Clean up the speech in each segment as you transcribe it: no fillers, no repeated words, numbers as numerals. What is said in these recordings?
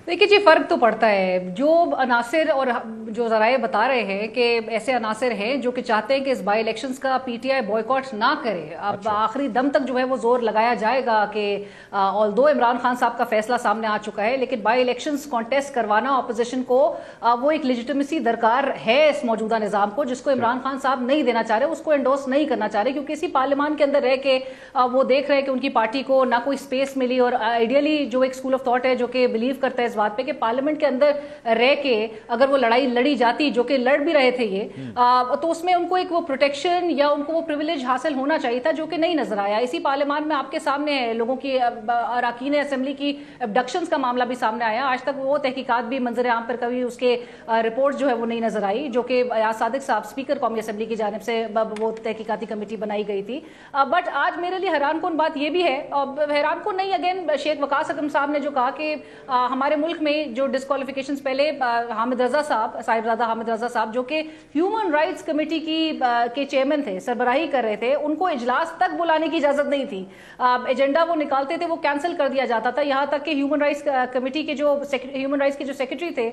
देखिए जी, फर्क तो पड़ता है। जो अनासिर और जो जराए बता रहे हैं कि ऐसे अनासिर हैं जो कि चाहते हैं कि इस बाई इलेक्शंस का पीटीआई बॉयकॉट ना करे। अब आखिरी दम तक जो है वो जोर लगाया जाएगा कि ऑल्दो इमरान खान साहब का फैसला सामने आ चुका है, लेकिन बाई इलेक्शंस कॉन्टेस्ट करवाना अपोजिशन को वो एक लेजिटिमेसी दरकार है इस मौजूदा निजाम को, जिसको इमरान खान साहब नहीं देना चाह रहे, उसको एंडोर्स नहीं करना चाह रहे, क्योंकि इसी पार्लियामान के अंदर रह के वो देख रहे हैं कि उनकी पार्टी को ना कोई स्पेस मिली। और आइडियली जो एक स्कूल ऑफ थॉट है जो कि बिलीव करता है बात पे कि पार्लियामेंट के अंदर रह के अगर वो लड़ाई लड़ी जाती, जो कि लड़ भी रहे थे ये, तो उसमें उनको एक वो प्रोटेक्शन या उनको वो प्रिविलेज हासिल होना चाहिए था, जो कि नहीं नजर आया। इसी पार्लियामान में आपके सामने है लोगों की अरकान असेंबली की एब्डक्शंस का मामला भी सामने आया। आज तक वो तहकीकात भी मंजर आम पर कभी उसके रिपोर्ट जो है वो नहीं नजर आई, जो कि अयाज सादिक साहब स्पीकर कौमी असेंबली की जानिब से वो तहकीकाती कमेटी बनाई गई थी। बट आज मेरे लिए हैरान कुन बात ये भी है, हैरान कुन नहीं, अगेन शेख वकास अकरम साहब ने जो कहा कि हमारे मुल्क में जो डिस्क्वालिफिकेशंस पहले हामिद रजा साहब, साहिबजादा हामिद रजा साहब, जो कि ह्यूमन राइट्स कमेटी के चेयरमैन थे, सरबराही कर रहे थे, उनको इजलास तक बुलाने की इजाजत नहीं थी। एजेंडा वो निकालते थे वो कैंसिल कर दिया जाता था। यहाँ तक कि ह्यूमन राइट्स कमेटी के जो ह्यूमन राइट्स के जो सेक्रेटरी थे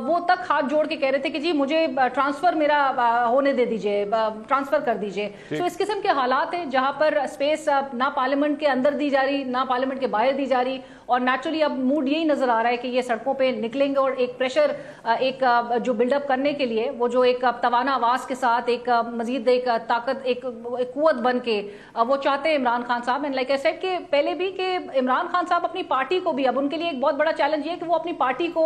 वो तक हाथ जोड़ के कह रहे थे कि जी मुझे ट्रांसफर मेरा होने दे दीजिए, ट्रांसफर कर दीजिए। तो इस किस्म के हालात हैं जहां पर स्पेस ना पार्लियामेंट के अंदर दी जा रही, ना पार्लियामेंट के बाहर दी जा रही। और नेचुरली अब मूड यही नजर आ रहा है कि ये सड़कों पे निकलेंगे और एक प्रेशर एक जो बिल्डअप करने के लिए वो जो एक तवाना आवाज के साथ एक मजीद एक ताकत एक कुव्वत बन के वो चाहते हैं इमरान खान साहब। एंड लाइक आई सेड कि पहले भी कि इमरान खान साहब अपनी पार्टी को भी, अब उनके लिए एक बहुत बड़ा चैलेंज ये है कि वो अपनी पार्टी को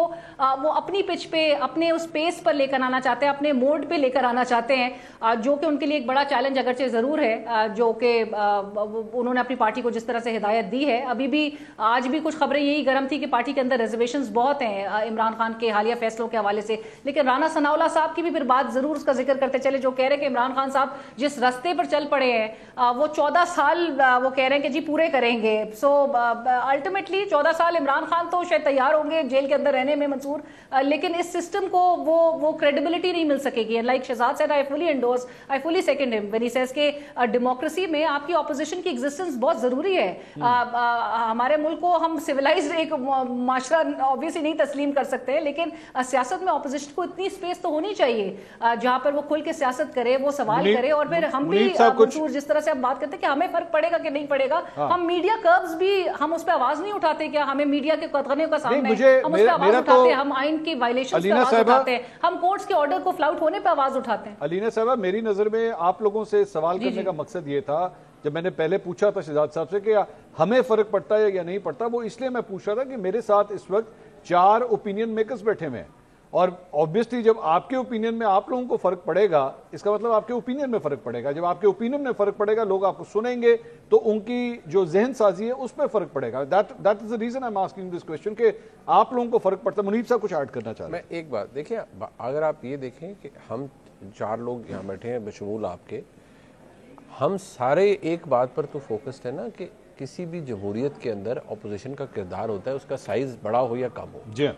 वो अपनी पिच पे, अपने उस पेस पर लेकर आना चाहते हैं, अपने मोड पे लेकर आना चाहते हैं, जो कि उनके लिए एक बड़ा चैलेंज अगरचे जरूर है, जो कि उन्होंने अपनी पार्टी को जिस तरह से हिदायत दी है। अभी भी आज भी कुछ खबरें यही गर्म थी कि पार्टी के अंदर रिजर्वेशंस बहुत हैं इमरान खान के हालिया फैसलों के हवाले से। लेकिन राना सनाउल्लाह साहब की भी फिर बात जरूर उसका जिक्र करते चले, जो कह रहे हैं कि इमरान खान साहब जिस रास्ते पर चल पड़े हैं वो 14 साल वो कह रहे हैं कि जी पूरे करेंगे। सो अल्टीमेटली 14 साल इमरान खान तो शायद तैयार होंगे जेल के अंदर रहने में मंसूर, लेकिन इस सिस्टम को वो क्रेडिबिलिटी नहीं मिल सकेगी। Like Shahzad said, I fully endorse, I fully second him when he says कि डेमोक्रेसी में आपकी ऑपोजिशन की एग्जिस्टेंस बहुत जरूरी है। हमारे मुल्क को हम सिविलाइज्ड एक माशरा ऑब्वियसली नहीं तस्लीम कर सकते, लेकिन सियासत में ऑपोजिशन को इतनी स्पेस तो होनी चाहिए जहां पर वो खुल के सियासत करे, वो सवाल करे। और फिर हम भी मंसूर जिस तरह से आप बात करते हैं कि हमें फर्क पड़ेगा कि नहीं पड़ेगा, हम मीडिया कर्व्स भी हम उस पर आवाज नहीं उठाते, क्या हमें मीडिया के कतगने का सामने हम उस पर आवाज उठाते हैं, हम आइन की वायलेशन पे आवाज उठाते हैं, हम कोर्ट्स के ऑर्डर को फ्लाउट होने पर आवाज उठाते हैं। अलीना साहबा, मेरी नजर में आप लोगों से सवाल करने का मकसद ये था, जब मैंने पहले पूछा था शहजाद साहब से कि हमें फर्क पड़ता है या नहीं पड़ता, वो इसलिए मैं पूछ रहा था कि मेरे साथ इस वक्त 4 ओपिनियन मेकर्स बैठे हुए हैं, और ऑब्वियसली जब आपके ओपिनियन में आप लोगों को फर्क पड़ेगा, इसका मतलब आपके ओपिनियन में फर्क पड़ेगा। जब आपके ओपिनियन में फर्क पड़ेगा, लोग आपको सुनेंगे, तो उनकी जो जहन साजी है उस पर फर्क पड़ेगा। That is the reason I am asking this question कि आप लोगों को फर्क पड़ता है। मुनीब साहब कुछ ऐड करना चाह रहे हैं? मैं एक बात देखिए, अगर आप ये देखें कि हम 4 लोग यहाँ बैठे हैं बशमूल आपके, हम सारे एक बात पर तो फोकस्ड है ना कि किसी भी जमहूरियत के अंदर अपोजिशन का किरदार होता है, उसका साइज बड़ा हो या कम हो। जी।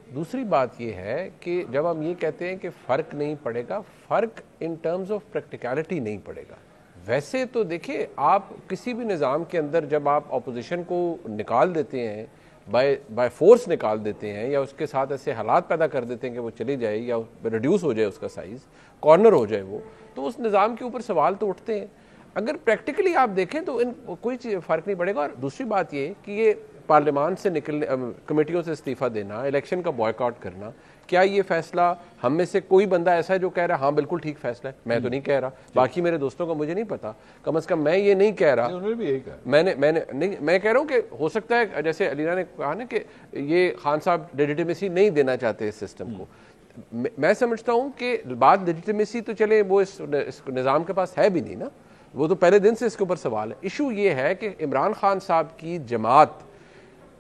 दूसरी बात यह है कि जब हम ये कहते हैं कि फ़र्क नहीं पड़ेगा, फ़र्क इन टर्म्स ऑफ प्रैक्टिकलिटी नहीं पड़ेगा। वैसे तो देखिए, आप किसी भी निज़ाम के अंदर जब आप अपोजिशन को निकाल देते हैं, बाय फोर्स निकाल देते हैं, या उसके साथ ऐसे हालात पैदा कर देते हैं कि वो चली जाए या रिड्यूस हो जाए उसका साइज़, कॉर्नर हो जाए वो, तो उस निज़ाम के ऊपर सवाल तो उठते हैं। अगर प्रैक्टिकली आप देखें तो इन कोई फ़र्क नहीं पड़ेगा। और दूसरी बात ये कि ये पार्लियामान से निकलने, कमेटियों से इस्तीफ़ा देना, इलेक्शन का बॉयकॉट करना, क्या ये फैसला हम में से कोई बंदा ऐसा है जो कह रहा है हाँ बिल्कुल ठीक फैसला है? मैं तो नहीं कह रहा, बाकी मेरे दोस्तों का मुझे नहीं पता, कम से कम मैं ये नहीं कह रहा। उन्होंने भी यही कहा। मैं कह रहा हूँ कि हो सकता है, जैसे अलीना ने कहा ना कि ये खान साहब लेजिटिमेसी नहीं देना चाहते इस सिस्टम को। मैं समझता हूँ कि बात लेजिटिमेसी तो चले, वो इस निज़ाम के पास है भी नहीं ना, वो तो पहले दिन से इसके ऊपर सवाल है। इशू ये है कि इमरान खान साहब की जमात,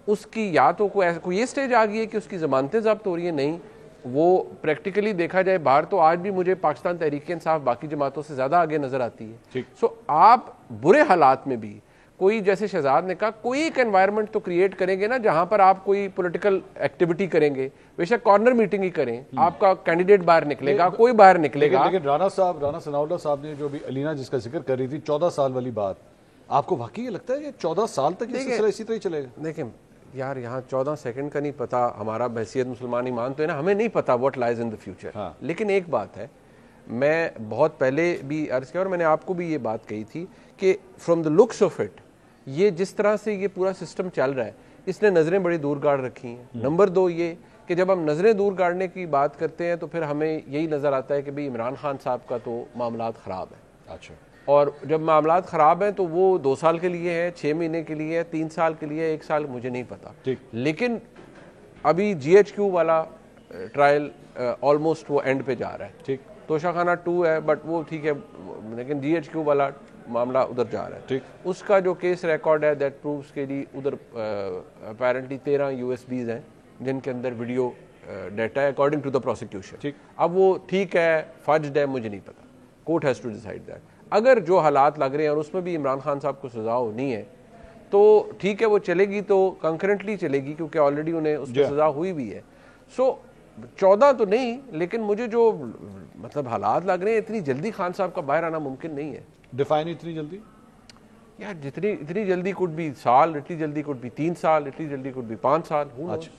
उसकी या तो कोई ये स्टेज आ गई है कि उसकी जमानतें जब्त हो रही है, नहीं वो प्रैक्टिकली देखा जाए बाहर तो आज भी मुझे पाकिस्तान तहरीक इंसाफ बाकी जमातों से ज़्यादा आगे नज़र आती है। सो आप बुरे हालात में भी कोई, जैसे शहजाद ने कहा, कोई एक एनवायरनमेंट तो क्रिएट करेंगे ना जहां पर आप कोई पॉलिटिकल एक्टिविटी करेंगे, बेशक कॉर्नर मीटिंग ही करें, आपका कैंडिडेट बाहर निकलेगा, कोई बाहर निकलेगा। लेकिन राना सनाउल्लाह साहब ने जो भी अलीना जिसका जिक्र कर रही थी 14 साल वाली बात, आपको वाकई ये लगता है कि 14 साल तक ये सिलसिला इसी तरह ही चलेगा? देखिए, यार यहाँ 14 सेकंड का नहीं पता, हमारा बहसियत मुसलमान ईमान तो है ना, हमें नहीं पता what lies in the future. हाँ। लेकिन एक बात है, मैं बहुत पहले भी अर्ज किया और मैंने आपको भी ये बात कही थी कि from the looks of it, ये जिस तरह से ये पूरा सिस्टम चल रहा है, इसने नज़रें बड़ी दूर गाड़ रखी हैं। नंबर 2 ये कि जब हम नज़रें दूर गाड़ने की बात करते हैं तो फिर हमें यही नज़र आता है कि भाई इमरान खान साहब का तो मामलात ख़राब है। अच्छा, और जब मामलात ख़राब हैं तो वो 2 साल के लिए है, 6 महीने के लिए है, 3 साल के लिए, 1 साल, मुझे नहीं पता। ठीक। लेकिन अभी GHQ वाला ट्रायल ऑलमोस्ट वो एंड पे जा रहा है। ठीक। तोशाखाना 2 है बट वो ठीक है, लेकिन GHQ वाला मामला उधर जा रहा है। ठीक। उसका जो केस रिकॉर्ड है दैट प्रूव्स के लिए उधर अपेरेंटली 13 USBs हैं जिनके अंदर वीडियो डाटा है अकॉर्डिंग टू द प्रोसिक्यूशन। ठीक। अब वो ठीक है फज्ड है, मुझे नहीं पता, court has to decide that. अगर जो हालात लग रहे हैं और उसमें भी इमरान खान साहब को सजा होनी है तो ठीक है, वो चलेगी तो कंकरेंटली चलेगी क्योंकि ऑलरेडी उन्हें उसकी सजा हुई भी है। सो 14 तो नहीं, लेकिन मुझे जो मतलब हालात लग रहे हैं इतनी जल्दी खान साहब का बाहर आना मुमकिन नहीं है। डिफाइन इतनी जल्दी यार इतनी जल्दी कुड बी साल, इतनी जल्दी कुड बी 3 साल, इतनी जल्दी कुड बी 5 साल। अच्छा।